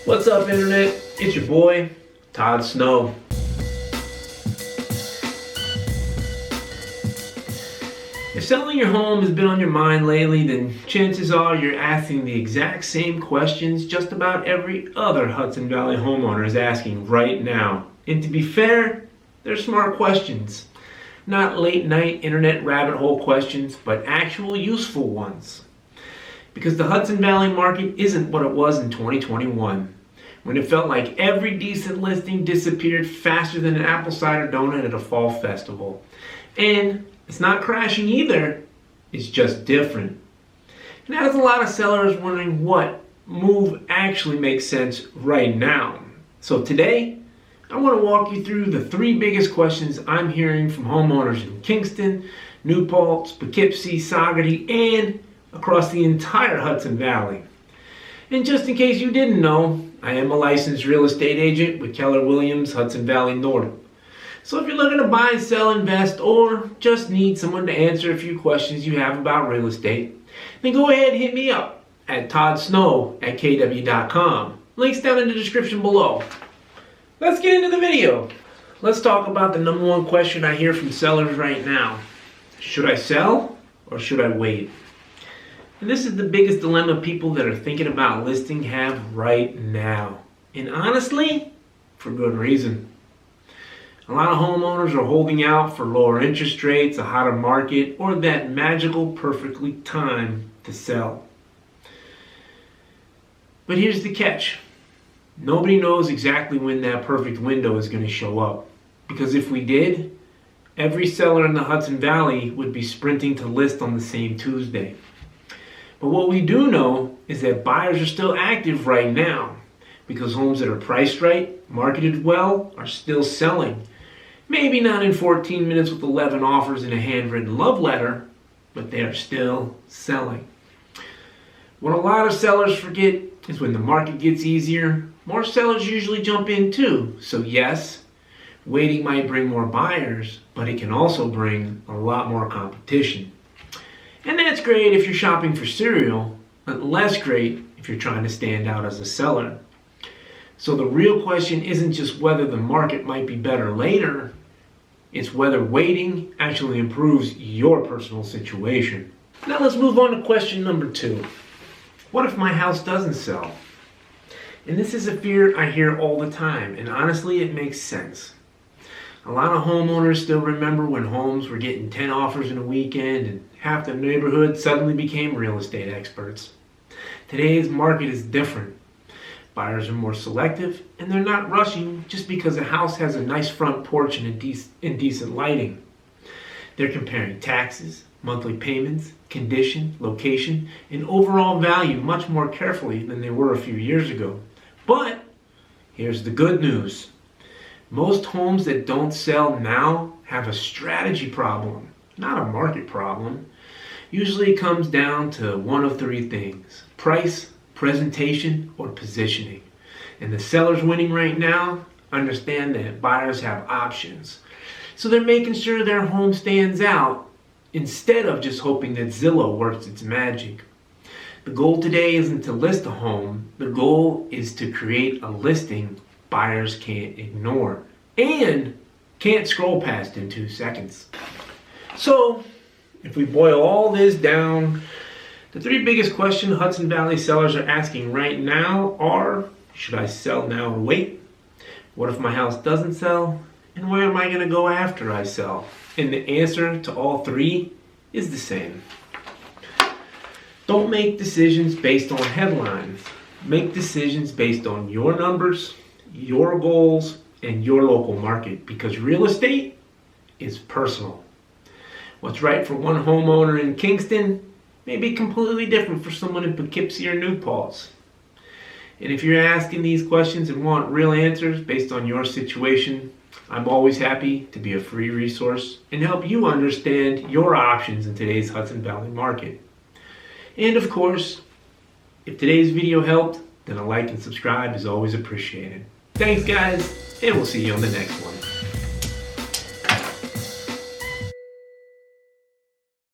What's up, Internet? It's your boy, toddsnow. If selling your home has been on your mind lately, then chances are you're asking the exact same questions just about every other Hudson Valley homeowner is asking right now. And to be fair, they're smart questions. Not late night internet rabbit hole questions, but actual useful ones. Because the Hudson Valley market isn't what it was in 2021, when it felt like every decent listing disappeared faster than an apple cider donut at a fall festival. And it's not crashing either, it's just different. And that has a lot of sellers wondering what move actually makes sense right now. So today, I want to walk you through the 3 biggest questions I'm hearing from homeowners in Kingston, Paltz, Poughkeepsie, Saugerties, and across the entire Hudson Valley. And just in case you didn't know, I am a licensed real estate agent with Keller Williams, Hudson Valley North. So if you're looking to buy, sell, invest, or just need someone to answer a few questions you have about real estate, then go ahead and hit me up at toddsnow@kw.com. Links down in the description below. Let's get into the video. Let's talk about the number 1 question I hear from sellers right now. Should I sell or should I wait? And this is the biggest dilemma people that are thinking about listing have right now. And honestly, for good reason. A lot of homeowners are holding out for lower interest rates, a hotter market, or that magical perfectly time to sell. But here's the catch. Nobody knows exactly when that perfect window is going to show up. Because if we did, every seller in the Hudson Valley would be sprinting to list on the same Tuesday. But what we do know is that buyers are still active right now because homes that are priced right, marketed well, are still selling. Maybe not in 14 minutes with 11 offers and a handwritten love letter, but they are still selling. What a lot of sellers forget is when the market gets easier, more sellers usually jump in too. So yes, waiting might bring more buyers, but it can also bring a lot more competition. And that's great if you're shopping for cereal, but less great if you're trying to stand out as a seller. So the real question isn't just whether the market might be better later, it's whether waiting actually improves your personal situation. Now let's move on to question number 2. What if my house doesn't sell? And this is a fear I hear all the time, and honestly it makes sense. A lot of homeowners still remember when homes were getting 10 offers in a weekend and half the neighborhood suddenly became real estate experts. Today's market is different. Buyers are more selective and they're not rushing just because a house has a nice front porch and decent lighting. They're comparing taxes, monthly payments, condition, location, and overall value much more carefully than they were a few years ago. But here's the good news. Most homes that don't sell now have a strategy problem, not a market problem. Usually it comes down to one of 3 things: price, presentation, or positioning. And the sellers winning right now understand that buyers have options. So they're making sure their home stands out instead of just hoping that Zillow works its magic. The goal today isn't to list a home. The goal is to create a listing buyers can't ignore and can't scroll past in 2 seconds. So, if we boil all this down, the 3 biggest questions Hudson Valley sellers are asking right now are: should I sell now or wait? What if my house doesn't sell? And where am I going to go after I sell? And the answer to all 3 is the same. Don't make decisions based on headlines. Make decisions based on your numbers, your goals, and your local market, because real estate is personal. What's right for one homeowner in Kingston may be completely different for someone in Poughkeepsie or Paltz. And if you're asking these questions and want real answers based on your situation, I'm always happy to be a free resource and help you understand your options in today's Hudson Valley market. And of course, if today's video helped, then a like and subscribe is always appreciated. Thanks guys, and we'll see you on the next one.